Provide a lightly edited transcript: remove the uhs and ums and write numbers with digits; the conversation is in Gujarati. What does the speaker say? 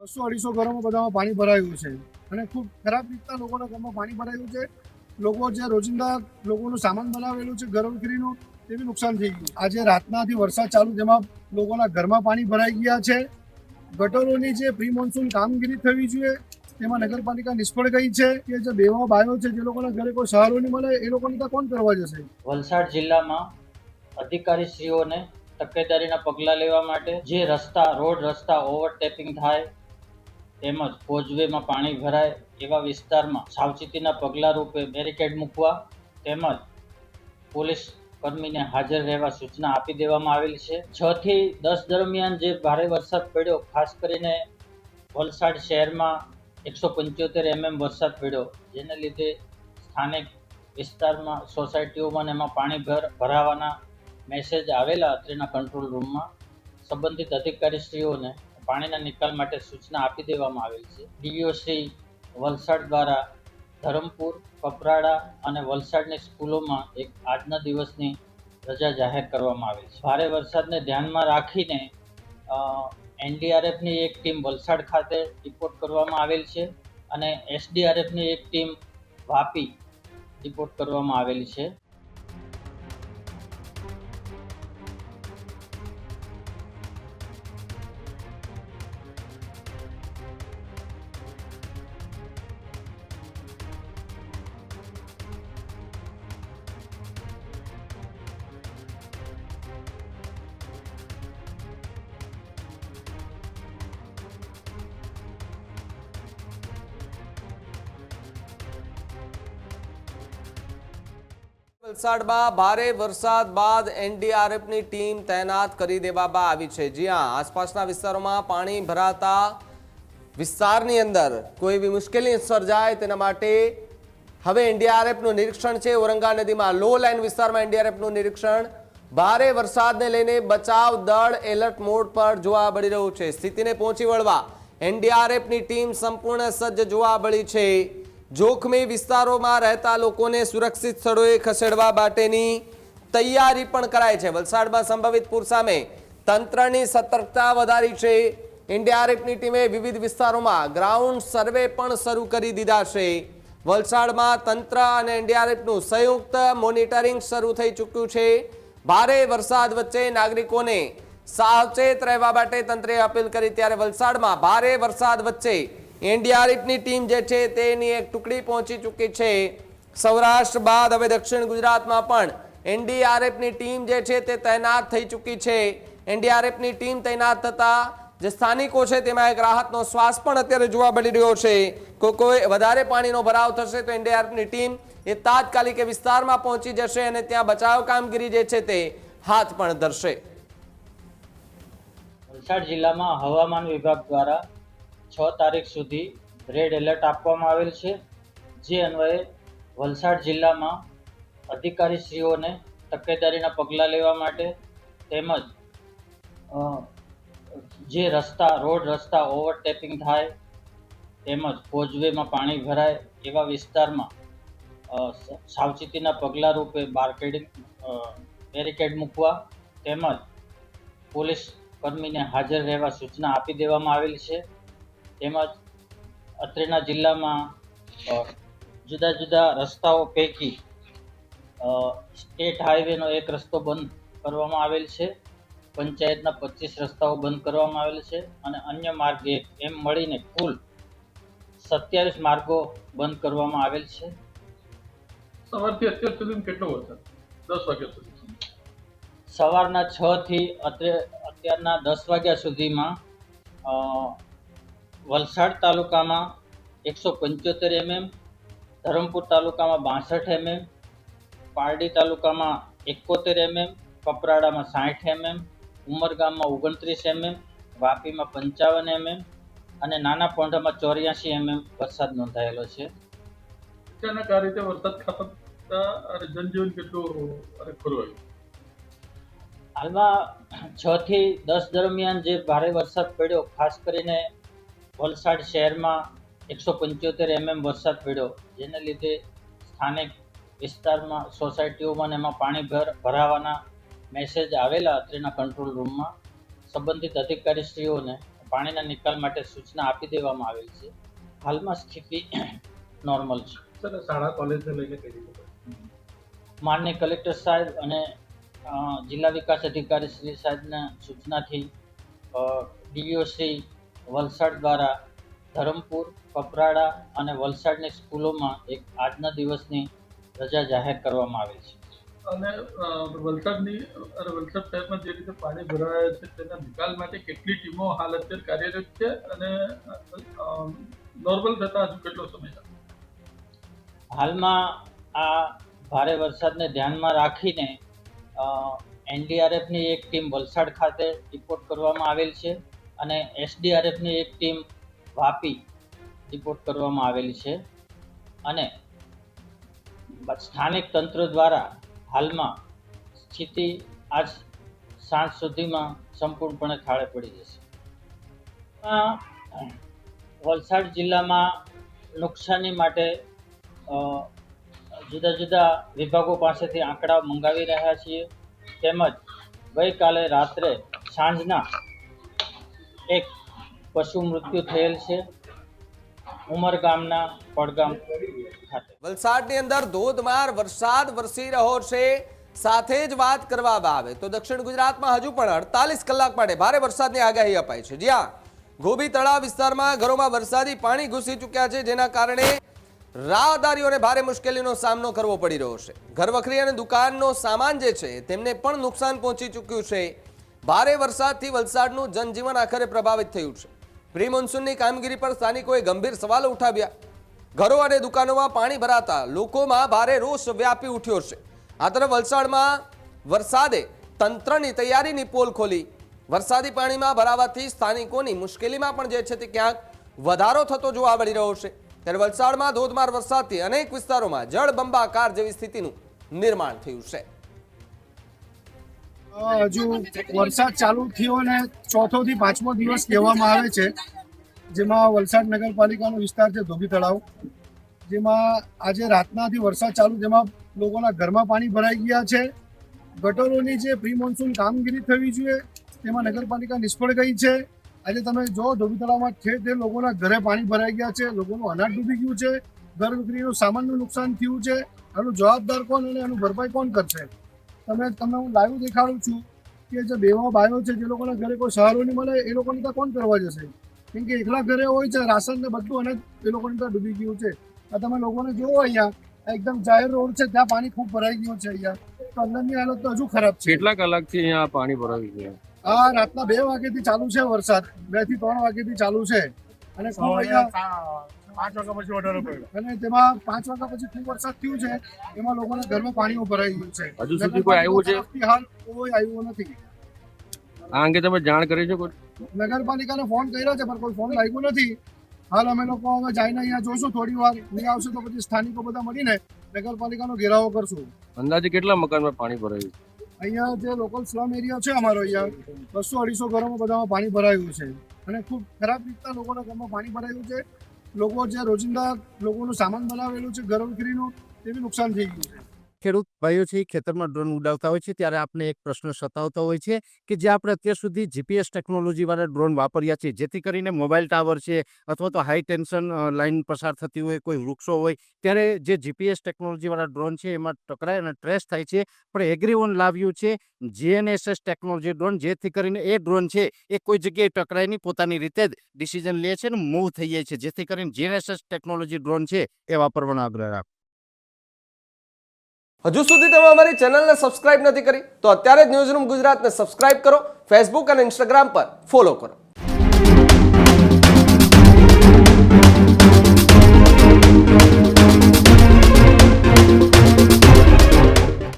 200-250 ઘરોમાં બધામાં પાણી ભરાયું છે અને ખૂબ ખરાબ રીતના લોકોના ઘરમાં પાણી ભરાયું છે. લોકો જે રોજિંદા લોકોનું સામાન બનાવેલું છે ઘર વખરીનું તે બી નુકસાન થઈ ગયું. આજે રાતનાથી વરસાદ ચાલુ જેમાં લોકોના ઘરમાં પાણી ભરાઈ ગયા છે. ગટરોની જે પ્રી મોન્સૂન કામગીરી થવી જોઈએ તેમાં નગરપાલિકા નિષ્ફળ ગઈ છે કે જે બેવા બાયો છે જે લોકોના ઘરે કોઈ સહારો નહીં મળે એ લોકોને તો કોણ કરવા જશે. વલસાડ જિલ્લામાં અધિકારીશ્રીઓને તકેદારીના પગલાં લેવા માટે જે રોડ રસ્તા ઓવરટેપિંગ થાય તેમજ કોઝવેમાં પાણી ભરાય એવા વિસ્તારમાં સાવચેતીના પગલાં રૂપે બેરિકેડ મૂકવા તેમજ પોલીસ કર્મીને હાજર રહેવા સૂચના આપી દેવામાં આવેલ છે. 6 થી 10 દરમિયાન જે ભારે વરસાદ પડ્યો, ખાસ કરીને વલસાડ શહેરમાં 175 mm વરસાદ પડ્યો, જેને લીધે સ્થાનિક વિસ્તારમાં સોસાયટીઓમાં એમાં પાણી ભરાવાના મેસેજ આવેલા અત્રેના કંટ્રોલ રૂમમાં સંબંધિત અધિકારીશ્રીઓને પાણીના નિકાલ માટે સૂચના આપી દેવામાં આવેલ છે. ડીઈઓ શ્રી વલસાડ દ્વારા ધરમપુર, કપરાડા અને વલસાડની સ્કૂલોમાં એક આજના દિવસની રજા જાહેર કરવામાં આવેલ છે. ભારે વરસાદને ધ્યાનમાં રાખીને એનડીઆરએફની એક ટીમ વલસાડ ખાતે રિપોર્ટ કરવામાં આવેલ છે અને એસડીઆરએફની એક ટીમ વાપી રિપોર્ટ કરવામાં આવેલ છે. વલસાડમાં ભારે વરસાદ બાદ એનડીઆરએફની ટીમ તૈનાત કરી દેવામાં આવી છે. જ્યાં આસપાસના વિસ્તારોમાં પાણી ભરાતા વિસ્તારની અંદર કોઈ એવી મુશ્કેલી સર્જાય તેના માટે હવે એનડીઆરએફનું નિરીક્ષણ છે. ઔરંગા નદીમાં લો લાઇન વિસ્તારમાં એનડીઆરએફનું નિરીક્ષણ. ભારે વરસાદને લઈને બચાવ દળ એલર્ટ મોડ પર જોવા મળી રહ્યું છે. સ્થિતિને પહોંચી વળવા એનડીઆરએફની ટીમ સંપૂર્ણ સજ્જ જોવા મળી છે. જોખમી વિસ્તારોમાં રહેતા લોકોને સુરક્ષિત સ્થળોએ ખસેડવા માટેની તૈયારી પણ કરાઈ છે. વલસાડમાં સંભવિત પૂર સામે તંત્રની સતર્કતા વધારી છે. એનડીઆરએફની ટીમે વિવિધ વિસ્તારોમાં ગ્રાઉન્ડ સર્વે પણ શરૂ કરી દીધા છે. વલસાડમાં તંત્ર અને એનડીઆરએફનું સંયુક્ત મોનિટરિંગ શરૂ થઈ ચૂક્યું છે. ભારે વરસાદ વચ્ચે નાગરિકોને સાવચેત રહેવા માટે તંત્રે અપીલ કરી, ત્યારે વલસાડમાં ભારે વરસાદ વચ્ચે એનડીઆરએફની ટીમ જે છે તેની એક ટુકડી પહોંચી ચૂકી છે. સૌરાષ્ટ્ર બાદ હવે દક્ષિણ ગુજરાતમાં પણ એનડીઆરએફની ટીમ જે છે તે તૈનાત થઈ ચૂકી છે. એનડીઆરએફની ટીમ તૈનાત થતા જે સ્થાનિકો છે તેમાં એક રાહતનો શ્વાસ પણ અત્યારે જોવા મળી રહ્યો છે. કોઈ વધારે પાણીનો ભરાવ થશે તો એનડીઆરએફની ટીમ એ તાત્કાલિક વિસ્તારમાં પહોંચી જશે અને ત્યાં બચાવ કામગીરી જે છે તે હાથ પણ ધરશે. વલસાડ જિલ્લામાં હવામાન વિભાગ દ્વારા 6 તારીખ સુધી રેડ એલર્ટ આપવામાં આવેલ છે. જે અન્વયે વલસાડ જિલ્લામાં અધિકારીશ્રીઓને તકેદારીના પગલાં લેવા માટે તેમજ જે રોડ રસ્તા ઓવરટેપિંગ થાય તેમજ કોઝવેમાં પાણી ભરાય એવા વિસ્તારમાં સાવચેતીના પગલાં રૂપે બેરિકેડ મૂકવા તેમજ પોલીસ કર્મીને હાજર રહેવા સૂચના આપી દેવામાં આવેલ છે. તેમજ અત્રેના જિલ્લામાં જુદા જુદા રસ્તાઓ પૈકી સ્ટેટ હાઈવેનો એક રસ્તો બંધ કરવામાં આવેલ છે. પંચાયતના 25 રસ્તાઓ બંધ કરવામાં આવેલ છે અને અન્ય માર્ગ એમ મળીને કુલ 27 માર્ગો બંધ કરવામાં આવેલ છે. સવારથી અત્યાર સુધી કેટલો વરસાદ? 10 વાગ્યા સુધી. સવારના 6 થી અત્યારના 10 વાગ્યા સુધીમાં વલસાડ તાલુકામાં 175 mm, ધરમપુર તાલુકામાં 62 mm, પારડી તાલુકામાં 71 mm, કપરાડામાં 60 mm, ઉમરગામમાં 29 mm, વાપીમાં 55 mm અને નાના પોંઢામાં 84 mm વરસાદ નોંધાયેલો છે. અચાનક આ રીતે વરસાદ ખાબકતા અને જનજીવન કેટલું ખોરવાયું? હાલમાં 6 થી 10 દરમિયાન જે ભારે વરસાદ પડ્યો, ખાસ કરીને વલસાડ શહેરમાં 175 mm વરસાદ પડ્યો, જેને લીધે સ્થાનિક વિસ્તારમાં સોસાયટીઓમાં એમાં પાણી ભરાવાના મેસેજ આવેલા અત્રેના કંટ્રોલ રૂમમાં સંબંધિત અધિકારીશ્રીઓને પાણીના નિકાલ માટે સૂચના આપી દેવામાં આવેલ છે. હાલમાં સ્થિતિ નોર્મલ છે. સર શાળા કોલેજને લઈને કઈ રીતે? માનનીય કલેક્ટર સાહેબ અને જિલ્લા વિકાસ અધિકારી શ્રી સાહેબના સૂચનાથી ડીઈઓ શ્રી વલસાડ દ્વારા ધરમપુર, કપરાડા અને વલસાડની સ્કૂલોમાં એક આજના દિવસની રજા જાહેર કરવામાં આવી છે. અને વલસાડ શહેરમાં જે રીતે પાણી ભરાયા છે તેના નિકાલ માટે કેટલી ટીમો હાલ અત્યારે કાર્યરત છે અને નોર્મલ થતા હજુ કેટલો સમય લાગશે? હાલમાં આ ભારે વરસાદને ધ્યાનમાં રાખીને એનડીઆરએફની એક ટીમ વલસાડ ખાતે રિપોર્ટ કરવામાં આવેલ છે અને એસડીઆરએફની એક ટીમ વાપી રિપોર્ટ કરવામાં આવેલી છે અને સ્થાનિક તંત્ર દ્વારા હાલમાં સ્થિતિ આજ સાંજ સુધીમાં સંપૂર્ણપણે થાળે પડી જશે. વલસાડ જિલ્લામાં નુકસાની માટે જુદા જુદા વિભાગો પાસેથી આંકડા મંગાવી રહ્યા છીએ. તેમજ ગઈકાલે રાત્રે સાંજના એક પશુ મૃત્યુ થયેલ છે ઉમરગામના પડગામ ખાતે. વલસાડની અંદર ધોધમાર વરસાદ વરસી રહ્યો છે. સાથે જ વાત કરવામાં આવે તો દક્ષિણ ગુજરાતમાં હજુ પણ 48 કલાક માટે ભારે વરસાદની આગાહી અપાઈ છે. જ્યાં ગોબી તળાવ વિસ્તારમાં ઘરોમાં વરસાદી પાણી ઘૂસી ચૂક્યા છે, જેના કારણે રાહદારીઓને ભારે મુશ્કેલીનો સામનો કરવો પડી રહ્યો છે. ઘરવખરી અને દુકાનનો સામાન જે છે તેમને પણ નુકસાન પહોંચી ચૂક્યું છે. ભારે વરસાદથી વલસાડનું જનજીવન આખરે પ્રભાવિત થયું છે. પ્રી મોન્સૂનની કામગીરી પર સ્થાનિકોએ ગંભીર સવાલો ઉઠાવ્યા. ઘરો અને દુકાનોમાં પાણી ભરાતા લોકોમાં ભારે રોષ વ્યાપી ઉઠ્યો છે. આ તરફ વલસાડમાં વરસાદે તંત્રની તૈયારીની પોલ ખોલી. વરસાદી પાણીમાં ભરાવાથી સ્થાનિકોની મુશ્કેલીમાં પણ જે છે તે ક્યાંક વધારો થતો જોવા મળી રહ્યો છે. ત્યારે વલસાડમાં ધોધમાર વરસાદથી અનેક વિસ્તારોમાં જળબંબાકાર જેવી સ્થિતિનું નિર્માણ થયું છે. હજુ વરસાદ ચાલુ થયો ને ચોથો થી પાંચમો દિવસ કહેવામાં આવે છે, જેમાં વલસાડ નગરપાલિકાનો વિસ્તાર છે ધોબી તળાવ, જેમાં આજે રાતનાથી વરસાદ ચાલુ, જેમાં લોકોના ઘરમાં પાણી ભરાઈ ગયા છે. ગટરોની જે પ્રી મોન્સૂન કામગીરી થવી જોઈએ તેમાં નગરપાલિકા નિષ્ફળ ગઈ છે. આજે તમે જો ધોબી તળાવમાં ઠેર ઠેર લોકોના ઘરે પાણી ભરાઈ ગયા છે, લોકોનું અનાજ ડૂબી ગયું છે, ઘર વિક્રીનું સામાનનું નુકસાન થયું છે. આનું જવાબદાર કોણ અને આનું ભરપાઈ કોણ કરશે? તમને હું લાઈવ દેખાડું છું કે જે બેવા બાયો છે, જે લોકોના ઘરે કોઈ સહારો નહીં મળે, એ લોકોને ત્યાં કોણ કરવા જશે? કેમ કે એકલા ઘરે હોય છે, રાશન ને બધું અનાજ એ લોકોને ત્યાં ડૂબી ગયું છે. આ તમે લોકોને જોવો અહીંયા એકદમ જાહેર રોડ છે, ત્યાં પાણી ખૂબ ભરાઈ ગયું છે. અહીંયા તો અંદરની હાલત તો હજુ ખરાબ છે. કેટલા કલાકથી અહીંયા પાણી ભરાયું છે? આ રાતના 2 વાગ્યાથી ચાલુ છે વરસાદ, 2 થી 3 વાગ્યાથી ચાલુ છે અને ખૂબ અહીંયા 5 વાગ્યા પછી વધારે પડ્યો અને તેમાં 5 વાગ્યા પછી ખૂબ વરસાદ થયું છે. એમાં લોકોના ઘરમાં પાણી ભરાઈ ગયું છે. હજુ સુધી કોઈ આવ્યું છે? હાલ કોઈ આવ્યું નથી. આ અંગે તમે જાણ કરી છે કોઈ? નગરપાલિકાને ફોન કર્યો છે પણ કોઈ ફોન લાગ્યો નથી. હાલ અમે લોકો હવે જઈને અહીંયા જોશું, થોડી વાર નહીં આવશે તો પછી સ્થાનિકો બધા મળીને નગરપાલિકાનો ઘેરાવો કરશું. અંદાજે કેટલા મકાનમાં પાણી ભરાયું? અહીંયા જે લોકલ સ્લમ એરિયા છે અમારો, અહીંયા 200-250 ઘરોમાં બધામાં પાણી ભરાયું છે અને ખૂબ ખરાબ રીતના લોકોના ઘરમાં પાણી ભરાયું છે. લોકો જે રોજિંદા લોકોનું સામાન બનાવેલું છે ઘર વિક્રીનું, તે બી નુકસાન થઈ ગયું છે. ખેડૂત ભાઈઓ છે ખેતરમાં ડ્રોન ઉડાવતા હોય છે ત્યારે આપણે એક પ્રશ્ન સતાવતો હોય છે કે જે આપણે અત્યાર સુધી જીપીએસ ટેકનોલોજીવાળા ડ્રોન વાપર્યા છે, જેથી કરીને મોબાઈલ ટાવર છે અથવા તો હાઈ ટેન્શન લાઇન પસાર થતી હોય, કોઈ વૃક્ષો હોય, ત્યારે જે જીપીએસ ટેકનોલોજીવાળા ડ્રોન છે એમાં ટકરાય અને ટ્રેસ થાય છે. પણ એગ્રીઓન લાવ્યું છે GNSS ટેકનોલોજી ડ્રોન, જેથી કરીને એ ડ્રોન છે એ કોઈ જગ્યાએ ટકરાય નહીં, પોતાની રીતે જ ડિસિઝન લે છે અને મૂવ થઈ જાય છે. જેથી કરીને GNSS ટેકનોલોજી ડ્રોન છે એ વાપરવાનો આગ્રહ રાખો. હજુ સુધી તમે અમારી ચેનલને સબસ્ક્રાઇબ નથી કરી તો અત્યારે જ ન્યૂઝરૂમ ગુજરાતને સબસ્ક્રાઇબ કરો, ફેસબુક અને ઇન્સ્ટાગ્રામ પર ફોલો કરો.